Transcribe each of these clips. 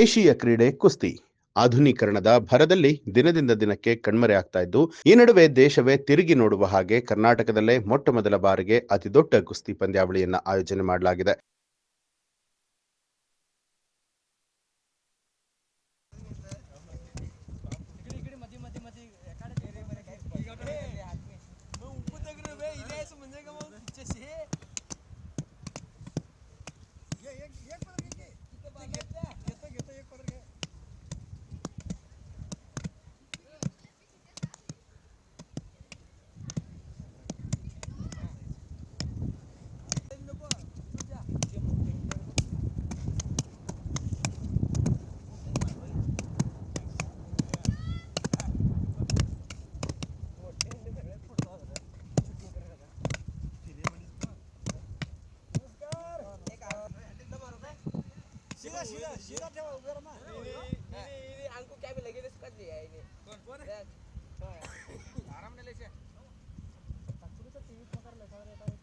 ದೇಶೀಯ ಕ್ರೀಡೆ ಕುಸ್ತಿ ಆಧುನೀಕರಣದ ಭರದಲ್ಲಿ ದಿನದಿಂದ ದಿನಕ್ಕೆ ಕಣ್ಮರೆಯಾಗ್ತಾ ಇದ್ದು, ಈ ನಡುವೆ ದೇಶವೇ ತಿರುಗಿ ನೋಡುವ ಹಾಗೆ ಕರ್ನಾಟಕದಲ್ಲೇ ಮೊಟ್ಟಮೊದಲ ಬಾರಿಗೆ ಅತಿದೊಡ್ಡ ಕುಸ್ತಿ ಪಂದ್ಯಾವಳಿಯನ್ನ ಆಯೋಜನೆ ಮಾಡಲಾಗಿದೆ. सीधा ठेवा उभं राहा ना ini angku क्या भी लगे इसका दिया ini कौन आराम ने लेसे तू तो टीवी पकड़ ले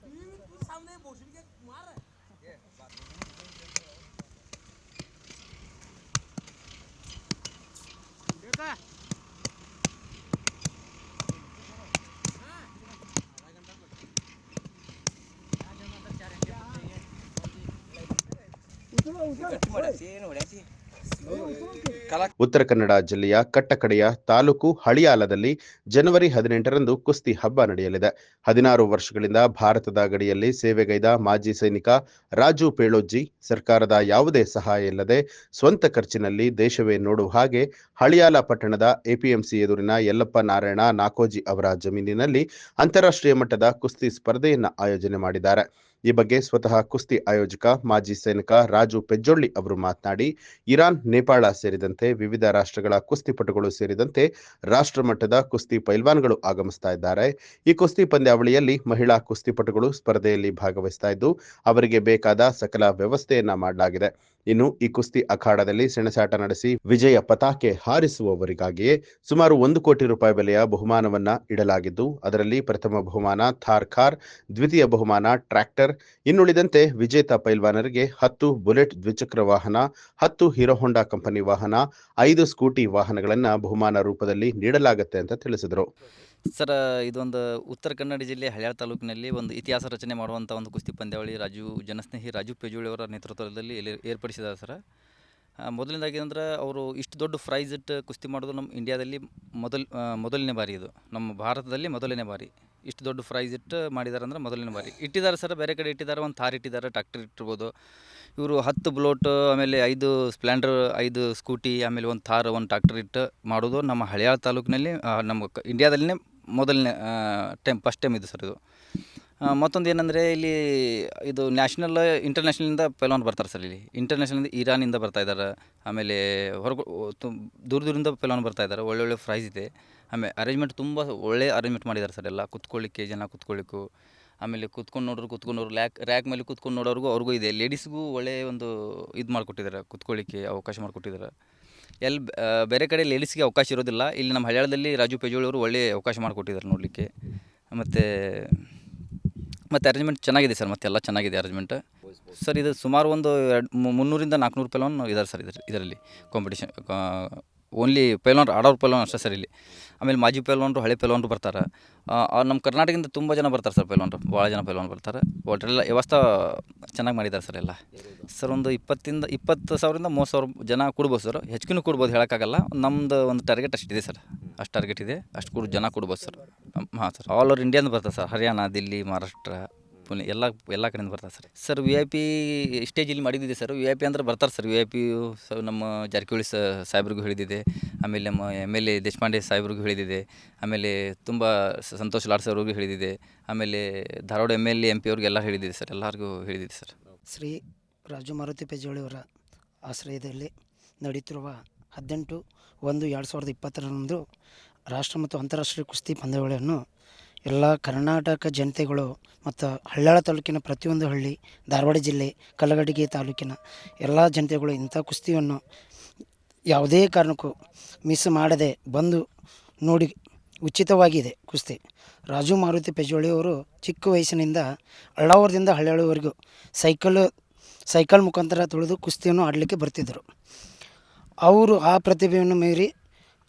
टीवी तू सामने बोशिन के मार ये बात देखा ಉತ್ತರ ಕನ್ನಡ ಜಿಲ್ಲೆಯ ಕಟ್ಟಕಡೆಯ ತಾಲೂಕು ಹಳಿಯಾಲದಲ್ಲಿ ಜನವರಿ 18ರಂದು ಕುಸ್ತಿ ಹಬ್ಬ ನಡೆಯಲಿದೆ. 16 ವರ್ಷಗಳಿಂದ ಭಾರತದ ಗಡಿಯಲ್ಲಿ ಸೇವೆಗೈದ ಮಾಜಿ ಸೈನಿಕ ರಾಜು ಪೇಳೋಜ್ಜಿ ಸರ್ಕಾರದ ಯಾವುದೇ ಸಹಾಯ ಇಲ್ಲದೆ ಸ್ವಂತ ಖರ್ಚಿನಲ್ಲಿ ದೇಶವೇ ನೋಡುವ ಹಾಗೆ ಹಳಿಯಾಲ ಪಟ್ಟಣದ ಎಪಿಎಂಸಿ ಎದುರಿನ ಯಲ್ಲಪ್ಪ ನಾರಾಯಣ ನಾಕೋಜಿ ಅವರ ಜಮೀನಿನಲ್ಲಿ ಅಂತಾರಾಷ್ಟ್ರೀಯ ಮಟ್ಟದ ಕುಸ್ತಿ ಸ್ಪರ್ಧೆಯನ್ನ ಆಯೋಜನೆ ಮಾಡಿದ್ದಾರೆ. ಈ ಬಗ್ಗೆ ಸ್ವತಃ ಕುಸ್ತಿ ಆಯೋಜಕ ಮಾಜಿ ಸೈನಿಕ ರಾಜು ಪೆಜ್ಜೊಳ್ಳಿ ಅವರು ಮಾತನಾಡಿ, ಇರಾನ್, ನೇಪಾಳ ಸೇರಿದಂತೆ ವಿವಿಧ ರಾಷ್ಟ್ರಗಳ ಕುಸ್ತಿಪಟುಗಳು ಸೇರಿದಂತೆ ರಾಷ್ಟ್ರ ಮಟ್ಟದ ಕುಸ್ತಿ ಪೈಲ್ವಾನ್ಗಳು ಆಗಮಿಸ್ತಾ ಇದ್ದಾರೆ. ಈ ಕುಸ್ತಿ ಪಂದ್ಯಾವಳಿಯಲ್ಲಿ ಮಹಿಳಾ ಕುಸ್ತಿಪಟುಗಳು ಸ್ಪರ್ಧೆಯಲ್ಲಿ ಭಾಗವಹಿಸ್ತಾ ಇದ್ದು, ಅವರಿಗೆ ಬೇಕಾದ ಸಕಲ ವ್ಯವಸ್ಥೆಯನ್ನ ಮಾಡಲಾಗಿದೆ. ಇನ್ನು ಈ ಕುಸ್ತಿ ಅಖಾಡದಲ್ಲಿ ಸೆಣಸಾಟ ನಡೆಸಿ ವಿಜಯ ಪತಾಕೆ ಹಾರಿಸುವವರಿಗಾಗಿಯೇ ಸುಮಾರು 1 ಕೋಟಿ ರೂಪಾಯಿ ಬೆಲೆಯ ಬಹುಮಾನವನ್ನ ಇಡಲಾಗಿದ್ದು, ಅದರಲ್ಲಿ ಪ್ರಥಮ ಬಹುಮಾನ ಥಾರ್ ಕಾರ್, ದ್ವಿತೀಯ ಬಹುಮಾನ ಟ್ರ್ಯಾಕ್ಟರ್, ಇನ್ನುಳಿದಂತೆ ವಿಜೇತ ಪೈಲ್ವಾನರಿಗೆ 10 ಬುಲೆಟ್ ದ್ವಿಚಕ್ರ ವಾಹನ, 10 ಹೀರೋ ಹೋಂಡಾ ಕಂಪನಿ ವಾಹನ, 5 ಸ್ಕೂಟಿ ವಾಹನಗಳನ್ನ ಬಹುಮಾನ ರೂಪದಲ್ಲಿ ನೀಡಲಾಗುತ್ತೆ ಅಂತ ತಿಳಿಸಿದರು. ಸರ್, ಇದೊಂದು ಉತ್ತರ ಕನ್ನಡ ಜಿಲ್ಲೆ ಹಳ್ಯಾಳ ತಾಲೂಕಿನಲ್ಲಿ ಒಂದು ಇತಿಹಾಸ ರಚನೆ ಮಾಡುವಂಥ ಒಂದು ಕುಸ್ತಿ ಪಂದ್ಯಾವಳಿ ಜನಸ್ನೇಹಿ ರಾಜು ಪೆಜ್ಜೊಳ್ಳಿ ಅವರ ನೇತೃತ್ವದಲ್ಲಿ ಏರ್ಪಡಿಸಿದ್ದಾರೆ ಸರ್. ಮೊದಲನೇದಾಗಿ ಅಂದ್ರೆ ಅವರು ಇಷ್ಟು ದೊಡ್ಡ ಪ್ರೈಸ್ ಇಟ್ಟು ಕುಸ್ತಿ ಮಾಡೋದು ನಮ್ಮ ಇಂಡಿಯಾದಲ್ಲಿ ಮೊದಲನೇ ಬಾರಿ. ಇದು ನಮ್ಮ ಭಾರತದಲ್ಲಿ ಮೊದಲನೇ ಬಾರಿ ಇಷ್ಟು ದೊಡ್ಡ ಪ್ರೈಸ್ ಇಟ್ಟು ಮಾಡಿದ್ದಾರೆ ಅಂದ್ರೆ ಮೊದಲನೇ ಬಾರಿ ಇಟ್ಟಿದ್ದಾರೆ ಸರ್. ಬೇರೆ ಕಡೆ ಇಟ್ಟಿದ್ದಾರೆ, ಒಂದು ಥಾರ್ ಇಟ್ಟಿದ್ದಾರೆ, ಟ್ರ್ಯಾಕ್ಟರ್ ಇಟ್ಟಿರ್ಬೋದು. ಇವರು 10 ಬುಲೋಟ್, ಆಮೇಲೆ 5 ಸ್ಪ್ಲೆಂಡರ್, 5 ಸ್ಕೂಟಿ, ಆಮೇಲೆ ಒಂದು ಥಾರ್, ಒಂದು ಟ್ರ್ಯಾಕ್ಟರ್ ಇಟ್ಟು ಮಾಡೋದು ನಮ್ಮ ಹಳ್ಯಾಳ ತಾಲೂಕಿನಲ್ಲಿ ನಮ್ಮ ಇಂಡಿಯಾದಲ್ಲೇ ಮೊದಲನೇ ಫಸ್ಟ್ ಟೈಮ್ ಇದು ಸರ್. ಇದು ಮತ್ತೊಂದು ಏನಂದರೆ ಇಲ್ಲಿ ಇದು ನ್ಯಾಷನಲ್ ಇಂಟರ್ನ್ಯಾಷನಲಿಂದ ಪೈಲ್ವಾನ್ ಬರ್ತಾರೆ ಸರ್. ಇಲ್ಲಿ ಇಂಟರ್ನ್ಯಾಷನಲಿಂದ ಇರಾನಿಂದ ಬರ್ತಾಯಿದ್ದಾರೆ, ಆಮೇಲೆ ದೂರದಿಂದ ಪೈಲ್ವಾನ್ ಬರ್ತಾಯಿದ್ದಾರೆ. ಒಳ್ಳೊಳ್ಳೆ ಪ್ರೈಸ್ ಇದೆ. ಆಮೇಲೆ ಅರೇಂಜ್ಮೆಂಟ್ ತುಂಬ ಒಳ್ಳೆ ಅರೇಂಜ್ಮೆಂಟ್ ಮಾಡಿದ್ದಾರೆ ಸರ್. ಎಲ್ಲ ಕುತ್ಕೊಳ್ಳಿಕ್ಕೆ, ಜನ ಕುತ್ಕೊಳ್ಳಿಕ್ಕೂ, ಆಮೇಲೆ ಕುತ್ಕೊಂಡವ್ರು ರ್ಯಾಕ್ ಮೇಲೆ ಕುತ್ಕೊಂಡು ನೋಡೋರಿಗೂ ಅವ್ರಿಗೂ ಇದೆ. ಲೇಡೀಸ್ಗೂ ಒಳ್ಳೆಯ ಒಂದು ಇದು ಮಾಡಿಕೊಟ್ಟಿದ್ದಾರೆ, ಕುತ್ಕೊಳ್ಳಿಕ್ಕೆ ಅವಕಾಶ ಮಾಡಿಕೊಟ್ಟಿದ್ದಾರೆ. ಬೇರೆ ಕಡೆ ಲೇಡೀಸ್ಗೆ ಅವಕಾಶ ಇರೋದಿಲ್ಲ. ಇಲ್ಲಿ ನಮ್ಮ ಹಳ್ಯಾಳದಲ್ಲಿ ರಾಜು ಪೆಜ್ಜೊಳ್ಳಿ ಅವರು ಒಳ್ಳೆಯ ಅವಕಾಶ ಮಾಡಿಕೊಟ್ಟಿದ್ದಾರೆ ನೋಡಲಿಕ್ಕೆ. ಮತ್ತು ಅರೇಂಜ್ಮೆಂಟ್ ಚೆನ್ನಾಗಿದೆ ಸರ್. ಮತ್ತೆಲ್ಲ ಚೆನ್ನಾಗಿದೆ ಅರೇಂಜ್ಮೆಂಟ್ ಸರ್. ಇದು ಸುಮಾರು ಒಂದು 300ರಿಂದ 400 ಪೈಲ್ವಾನ್ ಇದ್ದಾರೆ ಸರ್ ಇದರಲ್ಲಿ ಕಾಂಪಿಟೇಷನ್. ಓನ್ಲಿ ಪೈಲ್ವಾನ್, ಆಡೋರು ಪೈಲ್ವಾನ್ ಅಷ್ಟೇ ಸರ್ ಇಲ್ಲಿ. ಆಮೇಲೆ ಮಾಜಿ ಪೈಲ್ವಾನ್ರು, ಹಳೆ ಪೈಲ್ವಾನ್ರು ಬರ್ತಾರೆ. ನಮ್ಮ ಕರ್ನಾಟಕದಿಂದ ತುಂಬ ಜನ ಬರ್ತಾರೆ ಸರ್ ಪೈಲ್ವಾನ್ರು, ಭಾಳ ಜನ ಪೈಲ್ವಾನ್ ಬರ್ತಾರೆ. ಒಟ್ಟರೆಲ್ಲ ವ್ಯವಸ್ಥೆ ಚೆನ್ನಾಗಿ ಮಾಡಿದ್ದಾರೆ ಸರ್ ಎಲ್ಲ. ಸರ್ ಒಂದು 20,000ರಿಂದ 30,000 ಜನ ಕೂಡ್ಬೋದು ಸರ್. ಹೆಚ್ಚಿಗೂ ಕೂಡ್ಬೋದು, ಹೇಳೋಕ್ಕಾಗಲ್ಲ. ನಮ್ಮದು ಒಂದು ಟಾರ್ಗೆಟ್ ಅಷ್ಟಿದೆ ಸರ್. ಅಷ್ಟು ಟಾರ್ಗೆಟ್ ಇದೆ, ಅಷ್ಟು ಜನ ಕೂಡ್ಬೋದು ಸರ್. ಹಾಂ ಸರ್, ಆಲ್ ಓವರ್ ಇಂಡಿಯಾದಿಂದ ಬರ್ತಾರೆ ಸರ್. ಹರಿಯಾಣ, ದಿಲ್ಲಿ, ಮಹಾರಾಷ್ಟ್ರ, ಪುಣೆ ಎಲ್ಲ ಕಡೆಯಿಂದ ಬರ್ತಾರೆ ಸರ್. ಸರ್ VIP ಸ್ಟೇಜಲ್ಲಿ ಮಾಡಿದ್ದಿದೆ ಸರ್. VIP ಅಂದ್ರೆ ಬರ್ತಾರೆ ಸರ್. VIP ನಮ್ಮ ಜಾರಕಿಹೊಳಿ ಸಾಹೇಬ್ರಿಗೂ ಹೇಳಿದ್ದಿದೆ, ಆಮೇಲೆ ನಮ್ಮ MLA ದೇಶಪಾಂಡೆ ಸಾಹೇಬ್ರಿಗೂ ಹೇಳಿದ್ದಿದೆ, ಆಮೇಲೆ ತುಂಬ ಸಂತೋಷ್ ಲಾಡ್ ಅವ್ರಿಗೂ ಹೇಳಿದ್ದಿದೆ, ಆಮೇಲೆ ಧಾರವಾಡ MLA MP ಅವ್ರಿಗೆಲ್ಲ ಹೇಳಿದ್ದಿದೆ ಸರ್. ಎಲ್ಲರಿಗೂ ಹೇಳಿದ್ದಿದೆ ಸರ್. ಶ್ರೀ ರಾಜು ಮಾರುತಿ ಪೆಜ್ಜೊಳ್ಳಿ ಅವರ ಆಶ್ರಯದಲ್ಲಿ ನಡೆಯುತ್ತಿರುವ 18/1/2020 ರಾಷ್ಟ್ರ ಮತ್ತು ಅಂತಾರಾಷ್ಟ್ರೀಯ ಕುಸ್ತಿ ಪಂದ್ಯಾವಳಿಯನ್ನು ಎಲ್ಲ ಕರ್ನಾಟಕ ಜನತೆಗಳು ಮತ್ತು ಹಳ್ಯಾಳ ತಾಲೂಕಿನ ಪ್ರತಿಯೊಂದು ಹಳ್ಳಿ, ಧಾರವಾಡ ಜಿಲ್ಲೆ ಕಲ್ಲಘಟಗಿ ತಾಲೂಕಿನ ಎಲ್ಲ ಜನತೆಗಳು ಇಂಥ ಕುಸ್ತಿಯನ್ನು ಯಾವುದೇ ಕಾರಣಕ್ಕೂ ಮಿಸ್ ಮಾಡದೆ ಬಂದು ನೋಡಿ. ಉಚಿತವಾಗಿದೆ ಕುಸ್ತಿ. ರಾಜು ಮಾರುತಿ ಪೆಜ್ಜೊಳ್ಳಿ ಅವರು ಚಿಕ್ಕ ವಯಸ್ಸಿನಿಂದ ಅಳ್ಳಾವರದಿಂದ ಹಳ್ಯಾಳವರೆಗೂ ಸೈಕಲ್ ಮುಖಾಂತರ ತುಳಿದು ಕುಸ್ತಿಯನ್ನು ಆಡಲಿಕ್ಕೆ ಬರ್ತಿದ್ದರು. ಅವರು ಆ ಪ್ರತಿಭೆಯನ್ನು ಮೀರಿ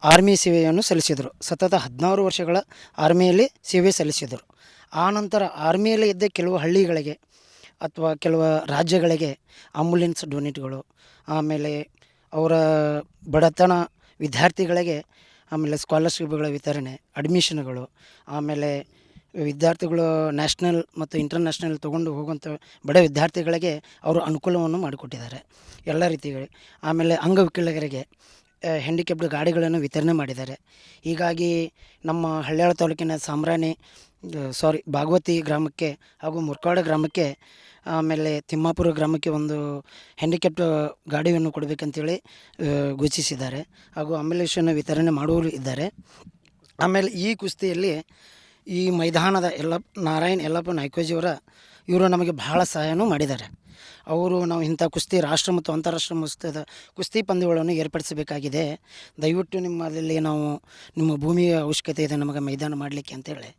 ಆರ್ಮಿ ಸೇವೆಯನ್ನು ಸಲ್ಲಿಸಿದರು. ಸತತ 16 ವರ್ಷಗಳ ಆರ್ಮಿಯಲ್ಲಿ ಸೇವೆ ಸಲ್ಲಿಸಿದರು. ಆನಂತರ ಆರ್ಮಿಯಲ್ಲಿ ಇದ್ದ ಕೆಲವು ಹಳ್ಳಿಗಳಿಗೆ ಅಥವಾ ಕೆಲವು ರಾಜ್ಯಗಳಿಗೆ ಆಂಬುಲೆನ್ಸ್ ಡೊನೇಟ್ಗಳು, ಆಮೇಲೆ ಅವರ ಬಡತನ ವಿದ್ಯಾರ್ಥಿಗಳಿಗೆ ಆಮೇಲೆ ಸ್ಕಾಲರ್ಶಿಪ್ಗಳ ವಿತರಣೆ, ಅಡ್ಮಿಷನ್ಗಳು, ಆಮೇಲೆ ವಿದ್ಯಾರ್ಥಿಗಳು ನ್ಯಾಷನಲ್ ಮತ್ತು ಇಂಟರ್ನ್ಯಾಷನಲ್ ತೊಗೊಂಡು ಹೋಗುವಂಥ ಬಡ ವಿದ್ಯಾರ್ಥಿಗಳಿಗೆ ಅವರು ಅನುಕೂಲವನ್ನು ಮಾಡಿಕೊಟ್ಟಿದ್ದಾರೆ ಎಲ್ಲ ರೀತಿಗಳಿಗೆ. ಆಮೇಲೆ ಅಂಗವಿಕಲರಿಗೆ ಹ್ಯಾಂಡಿಕ್ಯಾಪ್ಡ್ ಗಾಡಿಗಳನ್ನು ವಿತರಣೆ ಮಾಡಿದ್ದಾರೆ. ಹೀಗಾಗಿ ನಮ್ಮ ಹಳ್ಯಾಳ ತಾಲೂಕಿನ ಭಾಗವತಿ ಗ್ರಾಮಕ್ಕೆ ಹಾಗೂ ಮುರ್ಕಾಡ ಗ್ರಾಮಕ್ಕೆ, ಆಮೇಲೆ ತಿಮ್ಮಾಪುರ ಗ್ರಾಮಕ್ಕೆ ಒಂದು ಹ್ಯಾಂಡಿಕ್ಯಾಪ್ಡ್ ಗಾಡಿಯನ್ನು ಕೊಡಬೇಕಂತೇಳಿ ಘೋಷಿಸಿದ್ದಾರೆ. ಹಾಗೂ ಆಂಬ್ಯುಲೆನ್ಸನ್ನು ವಿತರಣೆ ಮಾಡುವವರು ಇದ್ದಾರೆ. ಆಮೇಲೆ ಈ ಕುಸ್ತಿಯಲ್ಲಿ ಈ ಮೈದಾನದ ನಾರಾಯಣ್ ಯಲ್ಲಪ್ಪ ನಾಯ್ಕೋಜಿಯವರ ಇವರು ನಮಗೆ ಬಹಳ ಸಹಾಯನೂ ಮಾಡಿದ್ದಾರೆ. ಅವರು ನಾವು ಇಂಥ ಕುಸ್ತಿ ರಾಷ್ಟ್ರ ಮತ್ತು ಅಂತಾರಾಷ್ಟ್ರೀಯ ಮಟ್ಟದ ಕುಸ್ತಿ ಪಂದ್ಯಗಳನ್ನು ಏರ್ಪಡಿಸಬೇಕಾಗಿದೆ, ದಯವಿಟ್ಟು ನಿಮ್ಮಲ್ಲಿ ನಾವು ನಿಮ್ಮ ಭೂಮಿಯ ಅವಶ್ಯಕತೆ ಇದೆ ನಮಗೆ ಮೈದಾನ ಮಾಡಲಿಕ್ಕೆ ಅಂತೇಳಿ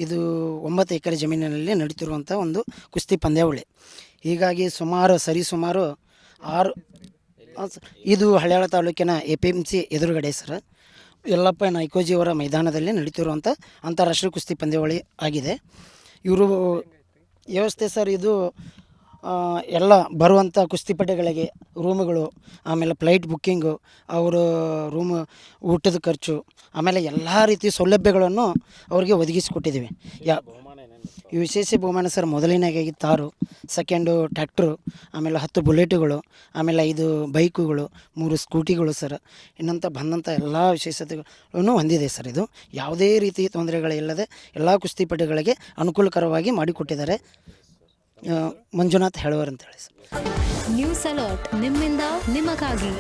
ಇದು 9 ಎಕರೆ ಜಮೀನಿನಲ್ಲಿ ನಡೀತಿರುವಂಥ ಒಂದು ಕುಸ್ತಿ ಪಂದ್ಯಾವಳಿ. ಹೀಗಾಗಿ ಸುಮಾರು 6 ಇದು ಹಳ್ಯಾಳ ತಾಲೂಕಿನ APMC ಎದುರುಗಡೆ ಸರ್ ಯಲ್ಲಪ್ಪ ನಾಯ್ಕೋಜಿಯವರ ಮೈದಾನದಲ್ಲಿ ನಡೀತಿರುವಂಥ ಅಂತಾರಾಷ್ಟ್ರೀಯ ಕುಸ್ತಿ ಪಂದ್ಯಾವಳಿ ಆಗಿದೆ. ಇವರು ವ್ಯವಸ್ಥೆ ಸರ್ ಇದು ಎಲ್ಲ ಬರುವಂಥ ಕುಸ್ತಿಪಟುಗಳಿಗೆ ರೂಮುಗಳು, ಆಮೇಲೆ ಫ್ಲೈಟ್ ಬುಕ್ಕಿಂಗು, ಅವರು ರೂಮ್ ಊಟದ ಖರ್ಚು, ಆಮೇಲೆ ಎಲ್ಲ ರೀತಿಯ ಸೌಲಭ್ಯಗಳನ್ನು ಅವರಿಗೆ ಒದಗಿಸಿಕೊಟ್ಟಿದ್ದೀವಿ. ಈ ವಿಶೇಷ ಬಹುಮಾನ ಸರ್ ಮೊದಲನೇದಾಗಿ ತಾರು, ಸೆಕೆಂಡು ಟ್ಯಾಕ್ಟ್ರು, ಆಮೇಲೆ 10 ಬುಲೆಟುಗಳು, ಆಮೇಲೆ 5 ಬೈಕುಗಳು, 3 ಸ್ಕೂಟಿಗಳು ಸರ್. ಇನ್ನಂಥ ಬಂದಂಥ ಎಲ್ಲ ವಿಶೇಷತೆಗಳನ್ನು ಹೊಂದಿದೆ ಸರ್. ಇದು ಯಾವುದೇ ರೀತಿ ತೊಂದರೆಗಳಿಲ್ಲದೆ ಎಲ್ಲ ಕುಸ್ತಿಪಟುಗಳಿಗೆ ಅನುಕೂಲಕರವಾಗಿ ಮಾಡಿಕೊಟ್ಟಿದ್ದಾರೆ. ಮಂಜುನಾಥ್ ಹೇಳುವರ್ ಅಂತೇಳಿ ಸರ್. ನ್ಯೂಸ್ ಅಲರ್ಟ್ ನಿಮ್ಮಿಂದ ನಿಮಗಾಗಿ.